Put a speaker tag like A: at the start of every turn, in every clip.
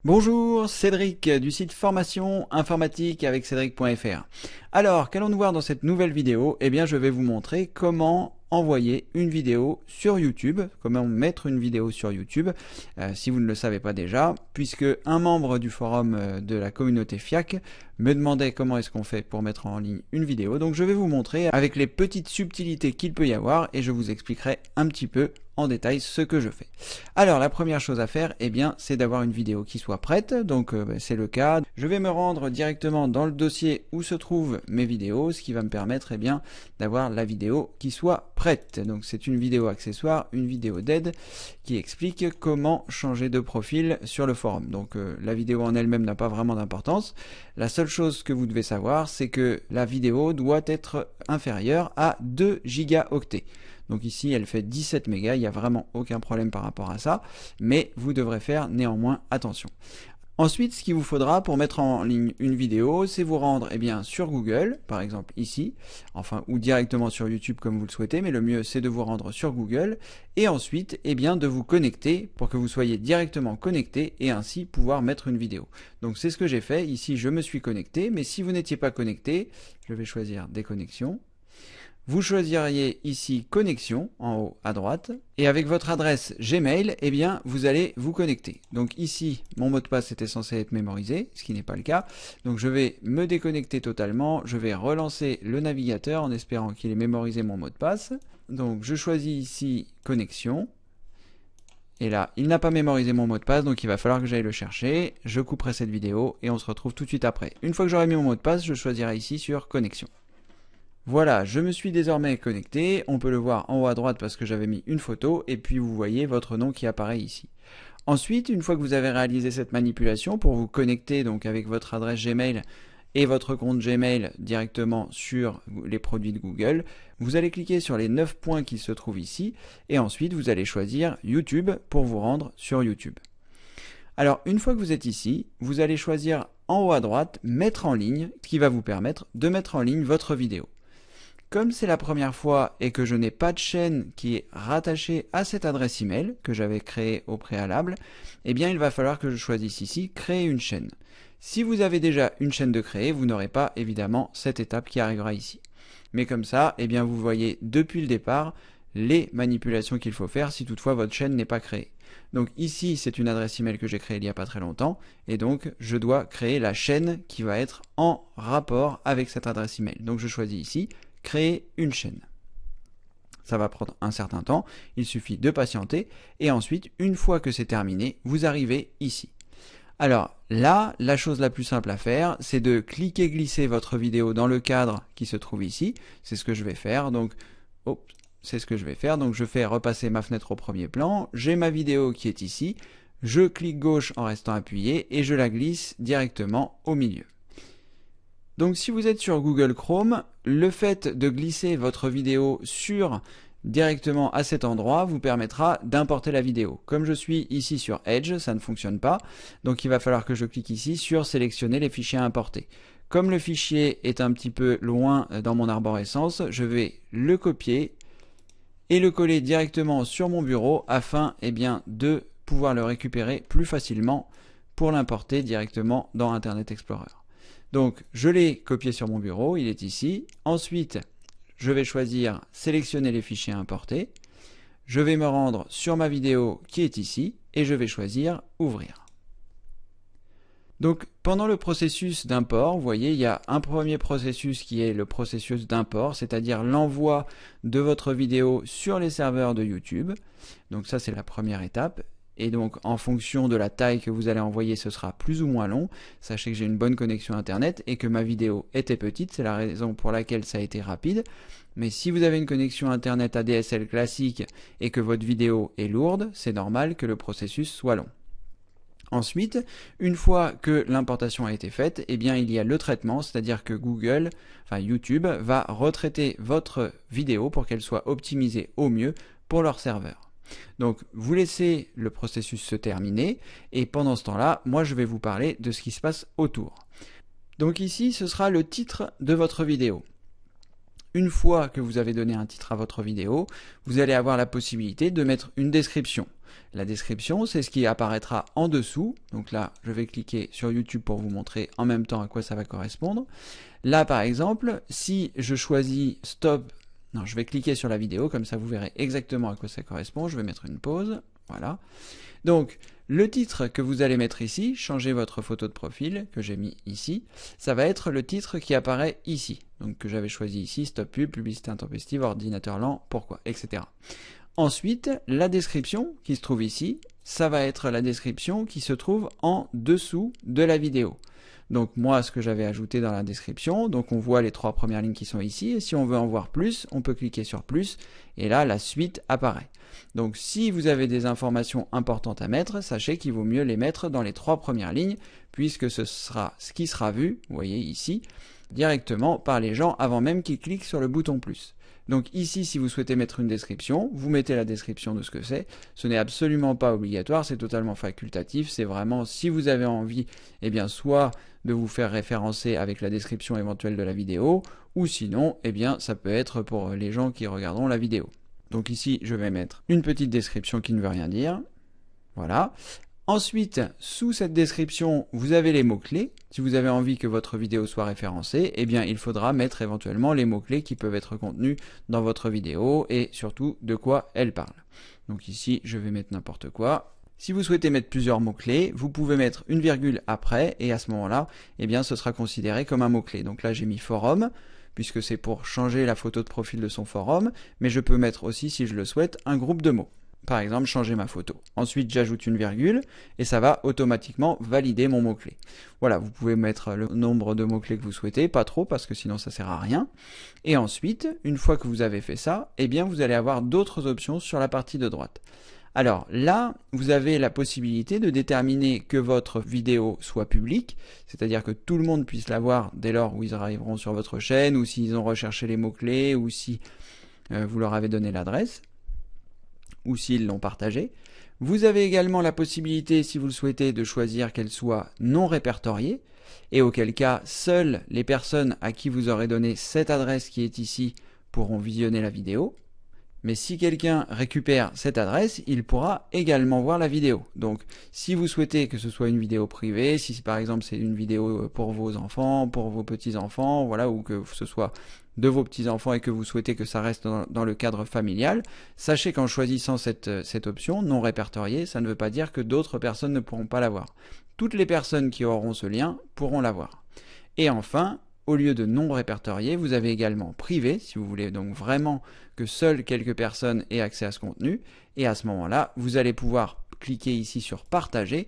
A: Bonjour, Cédric du site formation informatique avec Cédric.fr. Alors, qu'allons-nous voir dans cette nouvelle vidéo? Eh bien, je vais vous montrer comment envoyer une vidéo sur YouTube, comment mettre une vidéo sur YouTube, si vous ne le savez pas déjà, puisque un membre du forum de la communauté FIAC me demandait comment est-ce qu'on fait pour mettre en ligne une vidéo. Donc je vais vous montrer avec les petites subtilités qu'il peut y avoir et je vous expliquerai un petit peu en détail ce que je fais. Alors la première chose à faire, eh bien, c'est d'avoir une vidéo qui soit prête. Donc c'est le cas. Je vais me rendre directement dans le dossier où se trouvent mes vidéos, ce qui va me permettre, eh bien, d'avoir la vidéo qui soit prête. Donc c'est une vidéo accessoire, une vidéo d'aide qui explique comment changer de profil sur le forum. Donc la vidéo en elle-même n'a pas vraiment d'importance. La seule chose que vous devez savoir, c'est que la vidéo doit être inférieure à 2 gigaoctets. Donc ici, elle fait 17 mégas, il n'y a vraiment aucun problème par rapport à ça, mais vous devrez faire néanmoins attention. Ensuite, ce qu'il vous faudra pour mettre en ligne une vidéo, c'est vous rendre sur Google, par exemple ici, enfin ou directement sur YouTube comme vous le souhaitez, mais le mieux c'est de vous rendre sur Google et ensuite de vous connecter pour que vous soyez directement connecté et ainsi pouvoir mettre une vidéo. Donc c'est ce que j'ai fait, ici je me suis connecté, mais si vous n'étiez pas connecté, je vais choisir déconnexion. Vous choisiriez ici connexion en haut à droite et avec votre adresse Gmail, vous allez vous connecter. Donc ici, mon mot de passe était censé être mémorisé, ce qui n'est pas le cas. Donc je vais me déconnecter totalement, je vais relancer le navigateur en espérant qu'il ait mémorisé mon mot de passe. Donc je choisis ici connexion. Et là, il n'a pas mémorisé mon mot de passe, donc il va falloir que j'aille le chercher. Je couperai cette vidéo et on se retrouve tout de suite après. Une fois que j'aurai mis mon mot de passe, je choisirai ici sur connexion. Voilà, je me suis désormais connecté, on peut le voir en haut à droite parce que j'avais mis une photo, et puis vous voyez votre nom qui apparaît ici. Ensuite, une fois que vous avez réalisé cette manipulation, pour vous connecter donc avec votre adresse Gmail et votre compte Gmail directement sur les produits de Google, vous allez cliquer sur les 9 points qui se trouvent ici, et ensuite vous allez choisir YouTube pour vous rendre sur YouTube. Alors, une fois que vous êtes ici, vous allez choisir en haut à droite, mettre en ligne, ce qui va vous permettre de mettre en ligne votre vidéo. Comme c'est la première fois et que je n'ai pas de chaîne qui est rattachée à cette adresse email que j'avais créée au préalable, il va falloir que je choisisse ici créer une chaîne. Si vous avez déjà une chaîne de créer, vous n'aurez pas évidemment cette étape qui arrivera ici. Mais comme ça, vous voyez depuis le départ les manipulations qu'il faut faire si toutefois votre chaîne n'est pas créée. Donc ici, c'est une adresse email que j'ai créée il n'y a pas très longtemps, et donc je dois créer la chaîne qui va être en rapport avec cette adresse email. Donc je choisis ici créer une chaîne. Ça va prendre un certain temps, il suffit de patienter et ensuite, une fois que c'est terminé, vous arrivez ici. Alors là, la chose la plus simple à faire, c'est de cliquer glisser votre vidéo dans le cadre qui se trouve ici. C'est ce que je vais faire. Donc, je fais repasser ma fenêtre au premier plan. J'ai ma vidéo qui est ici. Je clique gauche en restant appuyé et je la glisse directement au milieu. Donc si vous êtes sur Google Chrome, le fait de glisser votre vidéo directement à cet endroit vous permettra d'importer la vidéo. Comme je suis ici sur Edge, ça ne fonctionne pas, donc il va falloir que je clique ici sur sélectionner les fichiers à importer. Comme le fichier est un petit peu loin dans mon arborescence, je vais le copier et le coller directement sur mon bureau afin de pouvoir le récupérer plus facilement pour l'importer directement dans Internet Explorer. Donc, je l'ai copié sur mon bureau, il est ici. Ensuite, je vais choisir sélectionner les fichiers à importer. Je vais me rendre sur ma vidéo qui est ici et je vais choisir ouvrir. Donc, pendant le processus d'import, vous voyez, il y a un premier processus qui est le processus d'import, c'est-à-dire l'envoi de votre vidéo sur les serveurs de YouTube. Donc ça, c'est la première étape. Et donc, en fonction de la taille que vous allez envoyer, ce sera plus ou moins long. Sachez que j'ai une bonne connexion Internet et que ma vidéo était petite. C'est la raison pour laquelle ça a été rapide. Mais si vous avez une connexion Internet ADSL classique et que votre vidéo est lourde, c'est normal que le processus soit long. Ensuite, une fois que l'importation a été faite, il y a le traitement, c'est-à-dire que YouTube va retraiter votre vidéo pour qu'elle soit optimisée au mieux pour leur serveur. Donc, vous laissez le processus se terminer et pendant ce temps-là, moi je vais vous parler de ce qui se passe autour. Donc ici, ce sera le titre de votre vidéo. une fois que vous avez donné un titre à votre vidéo, vous allez avoir la possibilité de mettre une description. La description, c'est ce qui apparaîtra en dessous. Donc là, je vais cliquer sur YouTube pour vous montrer en même temps à quoi ça va correspondre. Là, par exemple, si je choisis Stop, non, je vais cliquer sur la vidéo, comme ça vous verrez exactement à quoi ça correspond. Je vais mettre une pause. Voilà. Donc, le titre que vous allez mettre ici, changer votre photo de profil, que j'ai mis ici, ça va être le titre qui apparaît ici. Donc, que j'avais choisi ici, Stop Pub, publicité intempestive, ordinateur lent, pourquoi, etc. Ensuite, la description qui se trouve ici, ça va être la description qui se trouve en dessous de la vidéo. Donc moi, ce que j'avais ajouté dans la description, donc on voit les 3 premières lignes qui sont ici, et si on veut en voir plus, on peut cliquer sur plus, et là, la suite apparaît. Donc si vous avez des informations importantes à mettre, sachez qu'il vaut mieux les mettre dans les 3 premières lignes, puisque ce sera ce qui sera vu, vous voyez ici, directement par les gens avant même qu'ils cliquent sur le bouton plus. Donc ici, si vous souhaitez mettre une description, vous mettez la description de ce que c'est. Ce n'est absolument pas obligatoire, c'est totalement facultatif. C'est vraiment, si vous avez envie, eh bien, soit de vous faire référencer avec la description éventuelle de la vidéo, ou sinon, eh bien, ça peut être pour les gens qui regarderont la vidéo. Donc ici, je vais mettre une petite description qui ne veut rien dire. Voilà. Ensuite, sous cette description, vous avez les mots-clés. Si vous avez envie que votre vidéo soit référencée, eh bien, il faudra mettre éventuellement les mots-clés qui peuvent être contenus dans votre vidéo et surtout de quoi elle parle. Donc ici, je vais mettre n'importe quoi. Si vous souhaitez mettre plusieurs mots-clés, vous pouvez mettre une virgule après et à ce moment-là, eh bien, ce sera considéré comme un mot-clé. Donc là, j'ai mis forum, puisque c'est pour changer la photo de profil de son forum, mais je peux mettre aussi, si je le souhaite, un groupe de mots. Par exemple, changer ma photo. Ensuite, j'ajoute une virgule et ça va automatiquement valider mon mot-clé. Voilà, vous pouvez mettre le nombre de mots-clés que vous souhaitez, pas trop parce que sinon ça sert à rien. Et ensuite, une fois que vous avez fait ça, eh bien vous allez avoir d'autres options sur la partie de droite. Alors là, vous avez la possibilité de déterminer que votre vidéo soit publique, c'est-à-dire que tout le monde puisse la voir dès lors où ils arriveront sur votre chaîne, ou s'ils ont recherché les mots-clés, ou si vous leur avez donné l'adresse, ou s'ils l'ont partagé. Vous avez également la possibilité, si vous le souhaitez, de choisir qu'elle soit non répertoriée, et auquel cas, seules les personnes à qui vous aurez donné cette adresse qui est ici pourront visionner la vidéo. Mais si quelqu'un récupère cette adresse, il pourra également voir la vidéo. Donc, si vous souhaitez que ce soit une vidéo privée, si par exemple c'est une vidéo pour vos enfants, pour vos petits-enfants, voilà, ou que ce soit de vos petits-enfants et que vous souhaitez que ça reste dans le cadre familial, sachez qu'en choisissant cette option non répertoriée, ça ne veut pas dire que d'autres personnes ne pourront pas la voir. Toutes les personnes qui auront ce lien pourront la voir. Et enfin, au lieu de non répertorié, vous avez également privé, si vous voulez donc vraiment que seules quelques personnes aient accès à ce contenu. Et à ce moment-là, vous allez pouvoir cliquer ici sur partager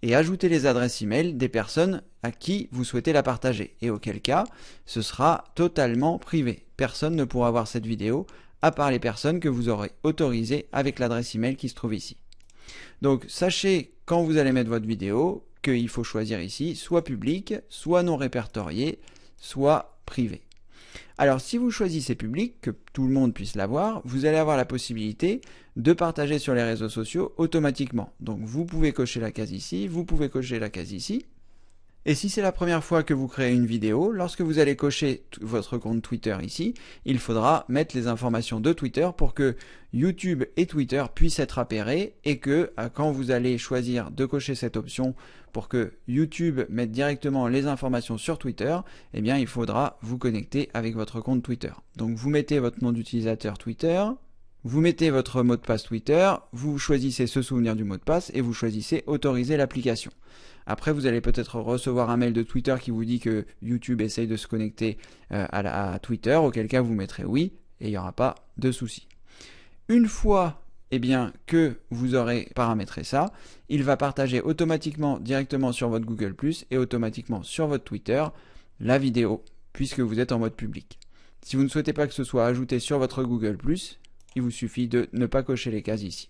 A: et ajouter les adresses email des personnes à qui vous souhaitez la partager. Et auquel cas, ce sera totalement privé. Personne ne pourra voir cette vidéo à part les personnes que vous aurez autorisées avec l'adresse email qui se trouve ici. Donc sachez quand vous allez mettre votre vidéo qu'il faut choisir ici soit public, soit non répertorié, soit privé. Alors si vous choisissez public, que tout le monde puisse la voir, vous allez avoir la possibilité de partager sur les réseaux sociaux automatiquement. Donc vous pouvez cocher la case ici, vous pouvez cocher la case ici. Et si c'est la première fois que vous créez une vidéo, lorsque vous allez cocher votre compte Twitter ici, il faudra mettre les informations de Twitter pour que YouTube et Twitter puissent être appairés et que quand vous allez choisir de cocher cette option pour que YouTube mette directement les informations sur Twitter, eh bien il faudra vous connecter avec votre compte Twitter. Donc vous mettez votre nom d'utilisateur Twitter, vous mettez votre mot de passe Twitter, vous choisissez se souvenir du mot de passe et vous choisissez autoriser l'application. Après, vous allez peut-être recevoir un mail de Twitter qui vous dit que YouTube essaye de se connecter à Twitter, auquel cas vous mettrez oui et il n'y aura pas de souci. Une fois que vous aurez paramétré ça, il va partager automatiquement directement sur votre Google+, et automatiquement sur votre Twitter, la vidéo, puisque vous êtes en mode public. Si vous ne souhaitez pas que ce soit ajouté sur votre Google+, il vous suffit de ne pas cocher les cases ici.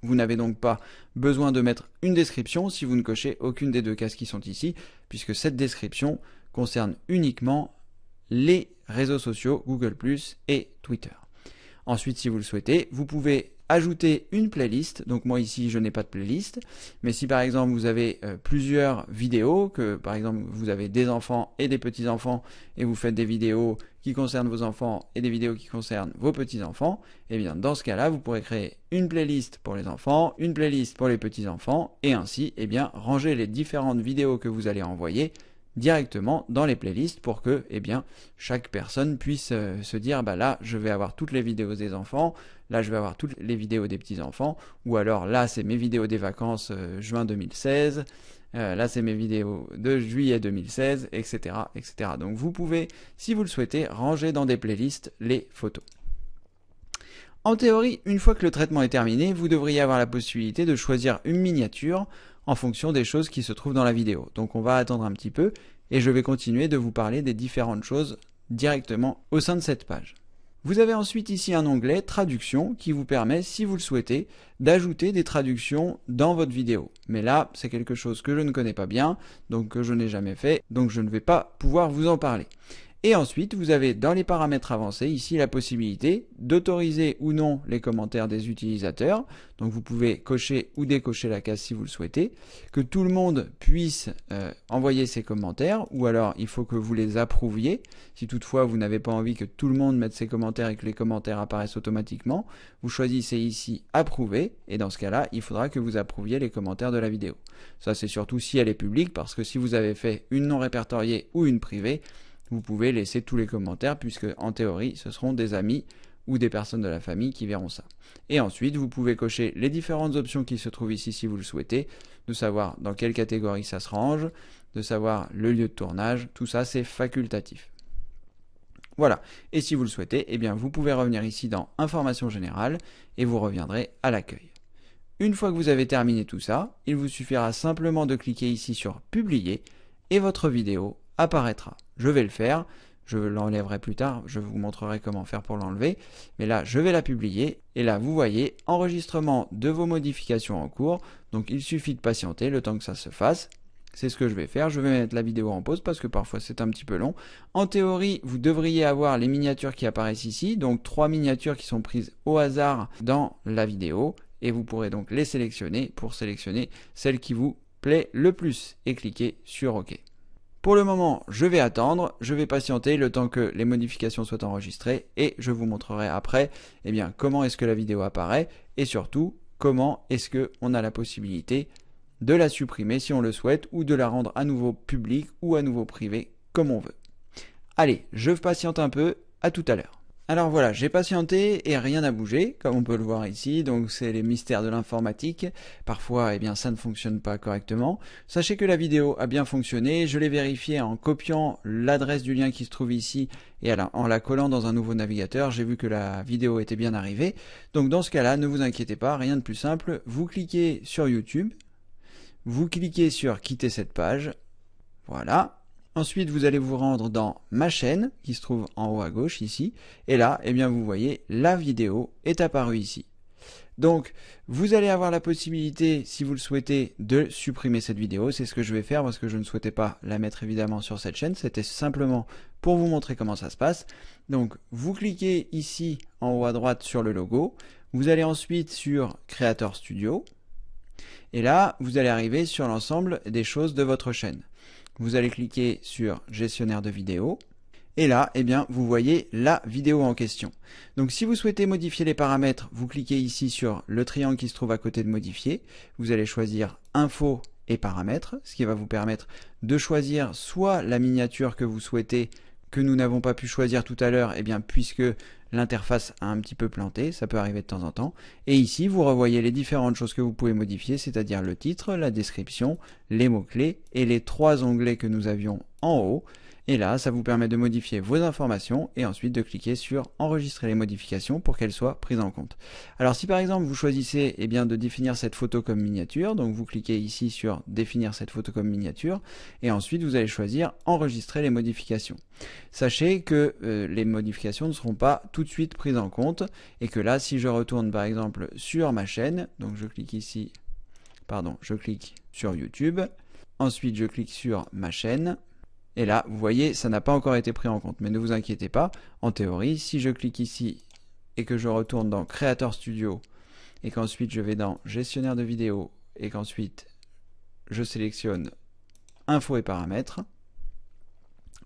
A: Vous n'avez donc pas besoin de mettre une description si vous ne cochez aucune des deux cases qui sont ici, puisque cette description concerne uniquement les réseaux sociaux Google+ et Twitter. Ensuite, si vous le souhaitez, vous pouvez ajouter une playlist. Donc moi ici je n'ai pas de playlist, mais si par exemple vous avez plusieurs vidéos, que par exemple vous avez des enfants et des petits-enfants et vous faites des vidéos qui concernent vos enfants et des vidéos qui concernent vos petits-enfants, et bien dans ce cas-là vous pourrez créer une playlist pour les enfants, une playlist pour les petits-enfants et ainsi bien ranger les différentes vidéos que vous allez envoyer directement dans les playlists pour que chaque personne puisse se dire là je vais avoir toutes les vidéos des enfants, là je vais avoir toutes les vidéos des petits-enfants, ou alors là c'est mes vidéos des vacances juin 2016, là c'est mes vidéos de juillet 2016, etc., etc. Donc vous pouvez, si vous le souhaitez, ranger dans des playlists les photos. En théorie, une fois que le traitement est terminé, vous devriez avoir la possibilité de choisir une miniature en fonction des choses qui se trouvent dans la vidéo. Donc on va attendre un petit peu et je vais continuer de vous parler des différentes choses directement au sein de cette page. Vous avez ensuite ici un onglet traduction qui vous permet, si vous le souhaitez, d'ajouter des traductions dans votre vidéo. Mais là, c'est quelque chose que je ne connais pas bien, donc que je n'ai jamais fait, donc je ne vais pas pouvoir vous en parler. Et ensuite, vous avez dans les paramètres avancés ici la possibilité d'autoriser ou non les commentaires des utilisateurs. Donc vous pouvez cocher ou décocher la case si vous le souhaitez. Que tout le monde puisse envoyer ses commentaires, ou alors il faut que vous les approuviez. Si toutefois vous n'avez pas envie que tout le monde mette ses commentaires et que les commentaires apparaissent automatiquement, vous choisissez ici approuver, et dans ce cas-là, il faudra que vous approuviez les commentaires de la vidéo. Ça c'est surtout si elle est publique, parce que si vous avez fait une non répertoriée ou une privée, vous pouvez laisser tous les commentaires puisque en théorie ce seront des amis ou des personnes de la famille qui verront ça. Et ensuite vous pouvez cocher les différentes options qui se trouvent ici si vous le souhaitez, de savoir dans quelle catégorie ça se range, de savoir le lieu de tournage, tout ça c'est facultatif. Voilà, et si vous le souhaitez, vous pouvez revenir ici dans Informations générales et vous reviendrez à l'accueil. Une fois que vous avez terminé tout ça, il vous suffira simplement de cliquer ici sur Publier et votre vidéo apparaîtra. Je vais le faire, je l'enlèverai plus tard, je vous montrerai comment faire pour l'enlever, mais là je vais la publier, et là vous voyez enregistrement de vos modifications en cours, donc il suffit de patienter le temps que ça se fasse. C'est ce que je vais faire, je vais mettre la vidéo en pause parce que parfois c'est un petit peu long. En théorie, vous devriez avoir les miniatures qui apparaissent ici, donc 3 miniatures qui sont prises au hasard dans la vidéo, et vous pourrez donc les sélectionner pour sélectionner celle qui vous plaît le plus, et cliquer sur OK. Pour le moment, je vais attendre, je vais patienter le temps que les modifications soient enregistrées et je vous montrerai après comment est-ce que la vidéo apparaît et surtout comment est-ce qu'on a la possibilité de la supprimer si on le souhaite ou de la rendre à nouveau publique ou à nouveau privée comme on veut. Allez, je patiente un peu, à tout à l'heure. Alors voilà, j'ai patienté et rien n'a bougé, comme on peut le voir ici, donc c'est les mystères de l'informatique. Parfois, ça ne fonctionne pas correctement. Sachez que la vidéo a bien fonctionné, je l'ai vérifié en copiant l'adresse du lien qui se trouve ici et en la collant dans un nouveau navigateur, j'ai vu que la vidéo était bien arrivée. Donc dans ce cas-là, ne vous inquiétez pas, rien de plus simple, vous cliquez sur YouTube, vous cliquez sur quitter cette page, voilà. Ensuite, vous allez vous rendre dans ma chaîne, qui se trouve en haut à gauche ici, et là, vous voyez, la vidéo est apparue ici. Donc, vous allez avoir la possibilité, si vous le souhaitez, de supprimer cette vidéo. C'est ce que je vais faire parce que je ne souhaitais pas la mettre évidemment sur cette chaîne. C'était simplement pour vous montrer comment ça se passe. Donc, vous cliquez ici en haut à droite sur le logo. Vous allez ensuite sur Creator Studio. Et là, vous allez arriver sur l'ensemble des choses de votre chaîne. Vous allez cliquer sur gestionnaire de vidéo et là, vous voyez la vidéo en question. Donc si vous souhaitez modifier les paramètres, vous cliquez ici sur le triangle qui se trouve à côté de modifier. Vous allez choisir info et paramètres, ce qui va vous permettre de choisir soit la miniature que vous souhaitez, que nous n'avons pas pu choisir tout à l'heure, puisque l'interface a un petit peu planté, ça peut arriver de temps en temps. Et ici, vous revoyez les différentes choses que vous pouvez modifier, c'est-à-dire le titre, la description, les mots-clés et les 3 onglets que nous avions en haut. Et là, ça vous permet de modifier vos informations et ensuite de cliquer sur enregistrer les modifications pour qu'elles soient prises en compte. Alors si par exemple vous choisissez de définir cette photo comme miniature, donc vous cliquez ici sur définir cette photo comme miniature et ensuite vous allez choisir enregistrer les modifications. Sachez que les modifications ne seront pas tout de suite prises en compte et que là si je retourne par exemple sur ma chaîne, donc je clique ici, je clique sur YouTube, ensuite je clique sur ma chaîne. Et là, vous voyez, ça n'a pas encore été pris en compte. Mais ne vous inquiétez pas, en théorie, si je clique ici et que je retourne dans Creator Studio et qu'ensuite je vais dans gestionnaire de vidéo et qu'ensuite je sélectionne info et paramètres,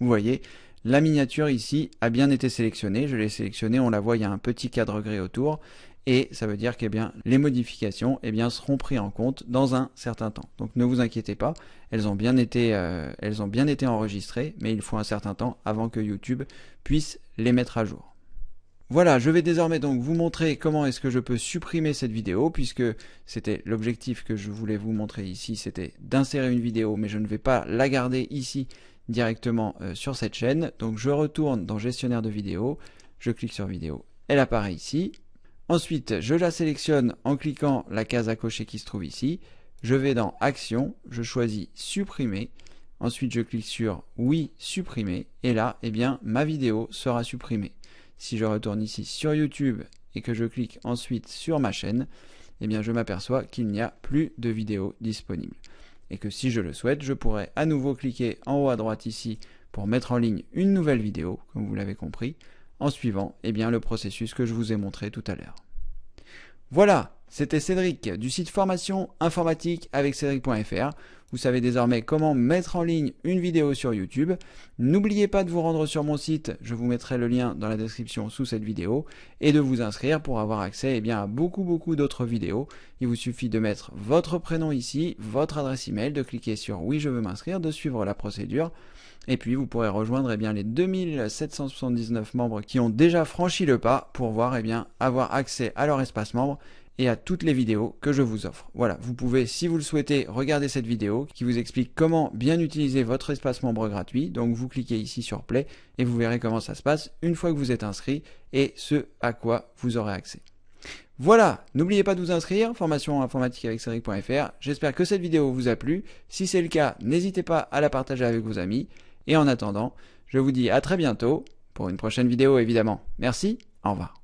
A: vous voyez, la miniature ici a bien été sélectionnée. Je l'ai sélectionnée, on la voit, il y a un petit cadre gris autour. Et ça veut dire que les modifications seront prises en compte dans un certain temps. Donc ne vous inquiétez pas, elles ont bien été enregistrées, mais il faut un certain temps avant que YouTube puisse les mettre à jour. Voilà, je vais désormais donc vous montrer comment est-ce que je peux supprimer cette vidéo, puisque c'était l'objectif que je voulais vous montrer ici, c'était d'insérer une vidéo, mais je ne vais pas la garder ici directement sur cette chaîne. Donc je retourne dans gestionnaire de vidéo, je clique sur vidéo, elle apparaît ici. Ensuite, je la sélectionne en cliquant la case à cocher qui se trouve ici. Je vais dans Action, je choisis Supprimer. Ensuite, je clique sur Oui, supprimer. Et là, ma vidéo sera supprimée. Si je retourne ici sur YouTube et que je clique ensuite sur ma chaîne, je m'aperçois qu'il n'y a plus de vidéo disponible. Et que si je le souhaite, je pourrais à nouveau cliquer en haut à droite ici pour mettre en ligne une nouvelle vidéo, comme vous l'avez compris, en suivant le processus que je vous ai montré tout à l'heure. Voilà, c'était Cédric du site formation informatique avec Cédric.fr. Vous savez désormais comment mettre en ligne une vidéo sur YouTube. N'oubliez pas de vous rendre sur mon site, je vous mettrai le lien dans la description sous cette vidéo, et de vous inscrire pour avoir accès à beaucoup d'autres vidéos. Il vous suffit de mettre votre prénom ici, votre adresse email, de cliquer sur oui je veux m'inscrire, de suivre la procédure. Et puis vous pourrez rejoindre les 2779 membres qui ont déjà franchi le pas pour avoir accès à leur espace membre et à toutes les vidéos que je vous offre. Voilà, vous pouvez, si vous le souhaitez, regarder cette vidéo qui vous explique comment bien utiliser votre espace membre gratuit. Donc vous cliquez ici sur Play et vous verrez comment ça se passe une fois que vous êtes inscrit et ce à quoi vous aurez accès. Voilà, n'oubliez pas de vous inscrire, formation informatique avec Cédric.fr. J'espère que cette vidéo vous a plu. Si c'est le cas, n'hésitez pas à la partager avec vos amis. Et en attendant, je vous dis à très bientôt pour une prochaine vidéo évidemment. Merci, au revoir.